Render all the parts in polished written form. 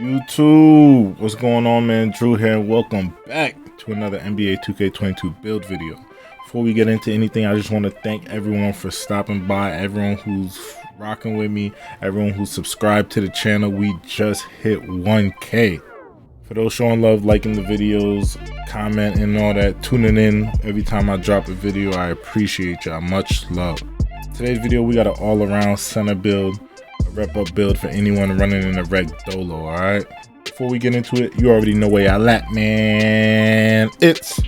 YouTube, what's going on, man? Drew here, and welcome back to another NBA 2K22 build video. Before we get into anything, I just want to thank everyone for stopping by, everyone who's rocking with me, everyone who's subscribed to the channel. We just hit 1K. For those showing love, liking the videos, commenting and all that, tuning in every time I drop a video, I appreciate y'all. Much love. Today's video, we got an all-around center build, a rep-up build for anyone running in a rec dolo, alright? Before we get into it, you already know where y'all at, man. It's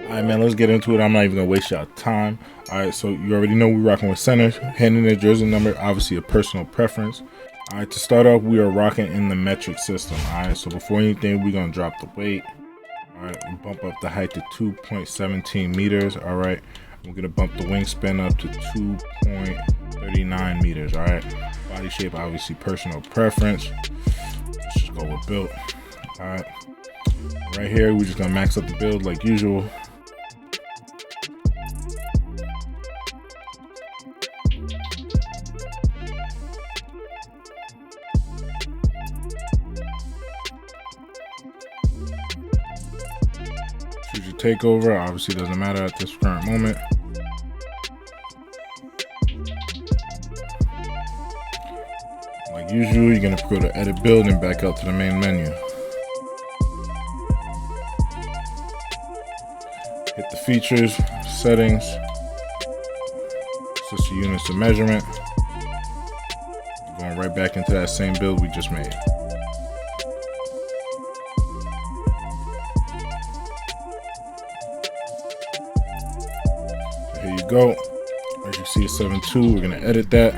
alright, man, let's get into it. I'm not even gonna waste y'all time. Alright, so you already know we're rocking with center, handing their jersey number, obviously a personal preference. Alright, to start off, we are rocking in the metric system. Alright, so before anything, we're gonna drop the weight. Alright, we bump up the height to 2.17 meters. Alright, we're gonna bump the wingspan up to 2.39 meters. Alright, body shape, obviously personal preference. Let's just go with build. Alright, right here, we're just gonna max up the build like usual. Choose your takeover, obviously doesn't matter at this current moment. Like usual, you're gonna go to edit build and back out to the main menu. Hit the features, settings, switch the units of measurement. Going right back into that same build we just made. Here you go. As you see, it's 7.2. We're gonna edit that.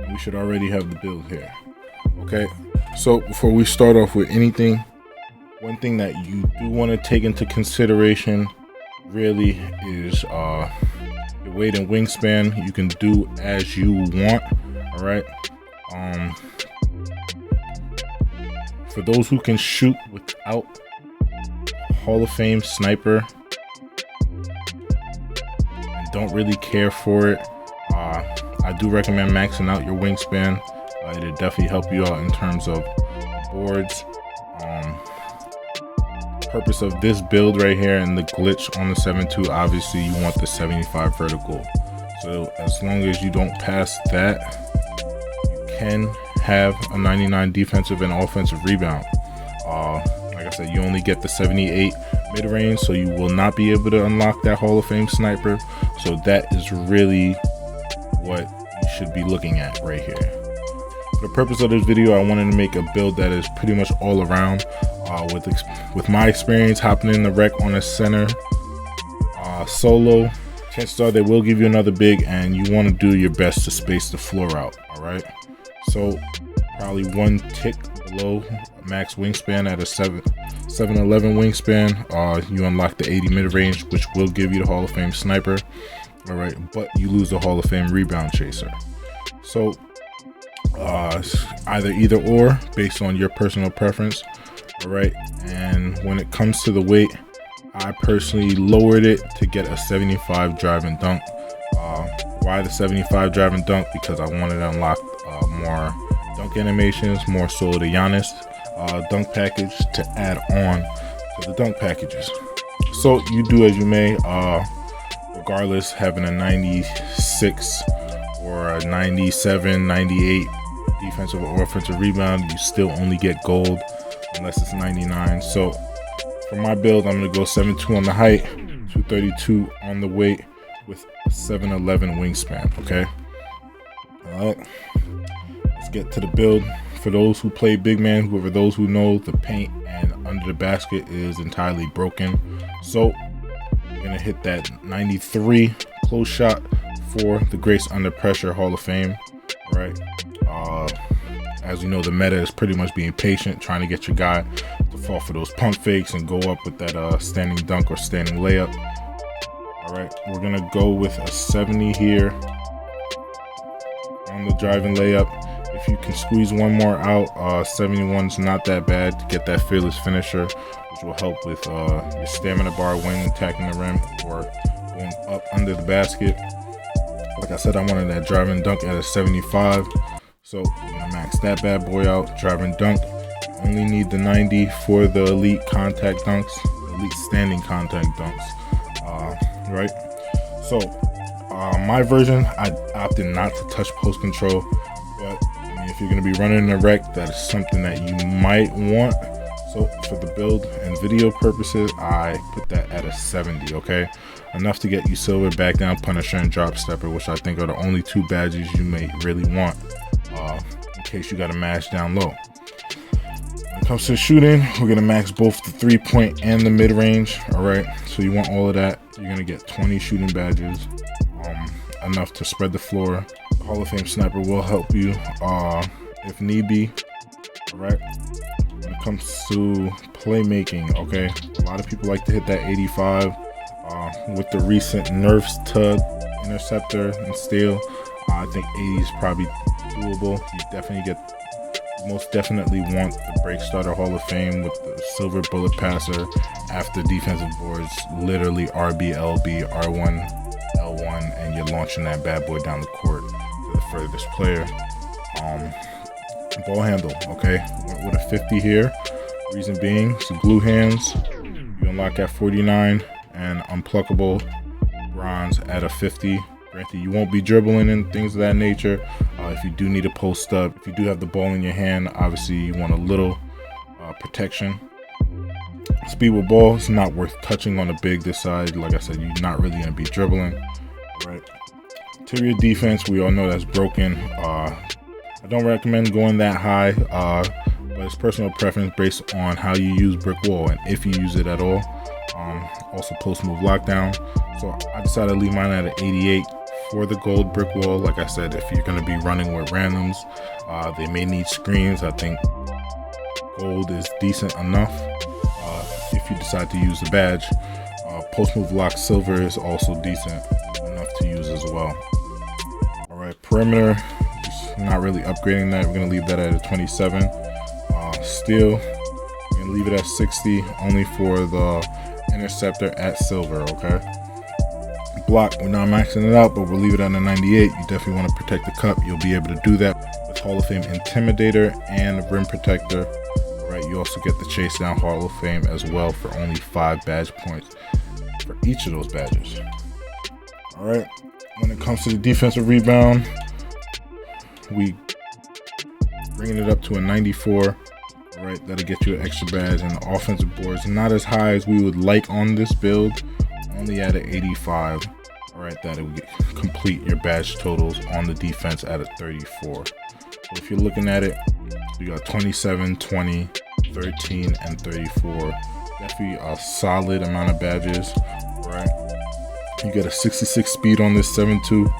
We should already have the build here. Okay. So before we start off with anything, one thing that you do want to take into consideration really is your weight and wingspan. You can do as you want. All right. For those who can shoot without Hall of Fame sniper and don't really care for it, I do recommend maxing out your wingspan. It'll definitely help you out in terms of boards. Purpose of this build right here and the glitch on the 7.2, obviously you want the 75 vertical. So as long as you don't pass that, you can have a 99 defensive and offensive rebound. Like I said, you only get the 78 mid-range, so you will not be able to unlock that Hall of Fame sniper. So that is really what you should be looking at right here. For the purpose of this video, I wanted to make a build that is pretty much all around. With my experience hopping in the rec on a center solo, chances are they will give you another big, and you want to do your best to space the floor out. All right, so probably one tick below max wingspan at a 7'11" wingspan. You unlock the 80 mid-range, which will give you the Hall of Fame sniper. All right, but you lose the Hall of Fame rebound chaser. So either or based on your personal preference. All right, and when it comes to the weight, I personally lowered it to get a 75 drive and dunk. Why the 75 drive and dunk? Because I wanted to unlock more dunk animations, more so the Giannis dunk package to add on to the dunk packages. So you do as you may. Regardless, having a 96 or a 97, 98 defensive or offensive rebound, you still only get gold unless it's 99. So for my build, I'm going to go 7'2" on the height, 232 on the weight with a 7'11" wingspan. Okay. All right. Let's get to the build. For those who play big man, those who know, the paint and under the basket is entirely broken. So we're going to hit that 93 close shot for the Grace Under Pressure Hall of Fame. All right. As you know, the meta is pretty much being patient, trying to get your guy to fall for those pump fakes and go up with that standing dunk or standing layup. All right, we're gonna go with a 70 here on the driving layup. If you can squeeze one more out, 71's not that bad to get that fearless finisher, which will help with your stamina bar when attacking the rim or going under the basket. Like I said, I wanted that driving dunk at a 75. So I'm gonna max that bad boy out. Driving dunk. Only need the 90 for the elite contact dunks, elite standing contact dunks. Right. So my version, I opted not to touch post control, but I mean, if you're gonna be running a rec, that is something that you might want. So for the build and video purposes, I put that at a 70, okay? Enough to get you silver, back down, punisher, and drop stepper, which I think are the only two badges you may really want in case you got to mash down low. When it comes to shooting, we're gonna max both the 3-point and the mid-range, all right? So you want all of that. You're gonna get 20 shooting badges, enough to spread the floor. The Hall of Fame sniper will help you if need be, all right? When it comes to playmaking, okay, a lot of people like to hit that 85 with the recent nerfs to interceptor and steal. I think 80 is probably doable. You most definitely want the break starter Hall of Fame with the silver bullet passer after defensive boards, literally RB, LB, R1, L1, and you're launching that bad boy down the court to the furthest player. Ball handle, okay, went with a 50 here. Reason being, it's glue hands. You unlock at 49 and unpluckable bronze at a 50. Granted, you won't be dribbling and things of that nature. If you do need a post up, if you do have the ball in your hand, obviously you want a little protection. Speed with ball, it's not worth touching on a big this side. Like I said, you're not really going to be dribbling. Right. Interior defense, we all know that's broken. I don't recommend going that high, but it's personal preference based on how you use brick wall and if you use it at all. Also post move lockdown. So I decided to leave mine at an 88 for the gold brick wall. Like I said, if you're going to be running with randoms, they may need screens. I think gold is decent enough if you decide to use the badge. Post move lock silver is also decent enough to use as well. All right, perimeter, just not really upgrading that. We're going to leave that at a 27. Steel, we're going to leave it at 60 only for the interceptor at silver, okay? Block, we're not maxing it out, but we'll leave it at a 98. You definitely want to protect the cup. You'll be able to do that with Hall of Fame Intimidator and Rim Protector. All right, you also get the Chase Down Hall of Fame as well for only 5 badge points for each of those badges. All right, when it comes to the defensive rebound, we bringing it up to a 94. All right, that'll get you an extra badge, and the offensive boards not as high as we would like on this build, only at an 85. All right, that'll complete your badge totals on the defense at a 34. So if you're looking at it, you got 27, 20, 13, and 34. Definitely a solid amount of badges. All right, you get a 66 speed on this 7.2,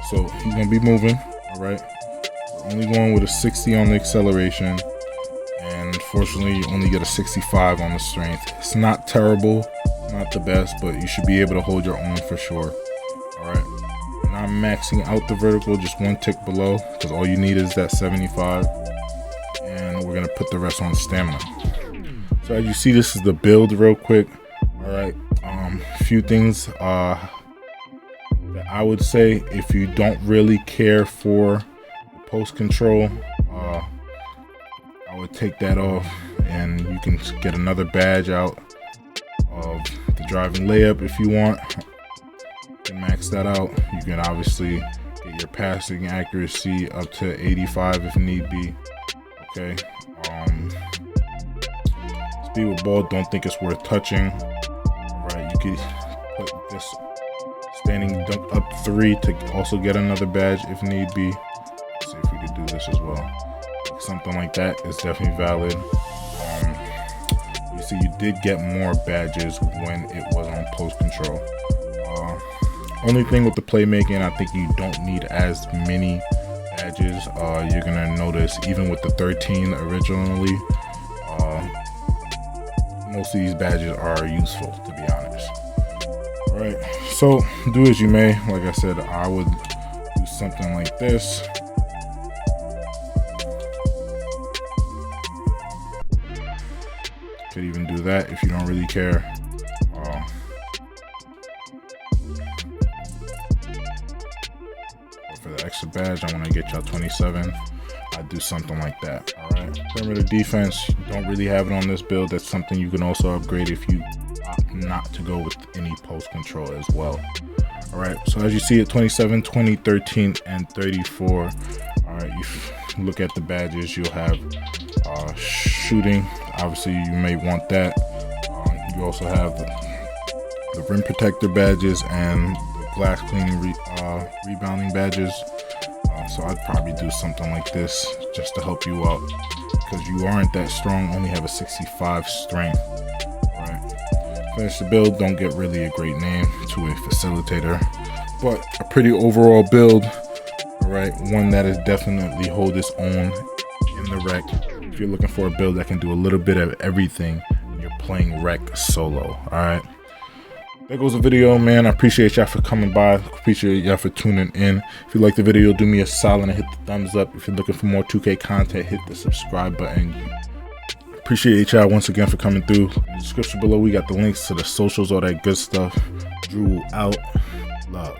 so he's gonna be moving. All right, we're only going with a 60 on the acceleration. And unfortunately, you only get a 65 on the strength. It's not terrible, not the best, but you should be able to hold your own for sure. All right, not maxing out the vertical, just one tick below, because all you need is that 75. And we're gonna put the rest on stamina. So as you see, this is the build real quick. All right, a few things that I would say if you don't really care for the post control, I would take that off and you can get another badge out of the driving layup if you want. You can max that out. You can obviously get your passing accuracy up to 85 if need be. Okay. Speed with ball, don't think it's worth touching. All right, you could put this standing dunk up 3 to also get another badge if need be. Let's see if we could do this as well. Something like that is definitely valid. You see, you did get more badges when it was on post control. Only thing with the playmaking, I think you don't need as many badges. You're gonna notice even with the 13 originally, most of these badges are useful, to be honest. All right, so do as you may. Like I said, I would do something like this. Could even do that if you don't really care. for the extra badge, I want to get y'all 27. I do something like that. All right, perimeter defense, don't really have it on this build. That's something you can also upgrade if you opt not to go with any post control as well. All right, so as you see at 27, 20, 13, and 34. All right, if you look at the badges, you'll have shooting. Obviously, you may want that. You also have the rim protector badges and the glass cleaning rebounding badges. So I'd probably do something like this just to help you out, because you aren't that strong, only have a 65 strength. All right, finish the build. Don't get really a great name to a facilitator, but a pretty overall build. All right, one that is definitely hold its own in the rec. If you're looking for a build that can do a little bit of everything, you're playing rec solo. All right, there goes the video, man. I appreciate y'all for coming by. Appreciate y'all for tuning in. If you like the video, do me a solid and hit the thumbs up. If you're looking for more 2K content, hit the subscribe button. Appreciate y'all once again for coming through. In the description below, we got the links to the socials, all that good stuff. Drew out. Love.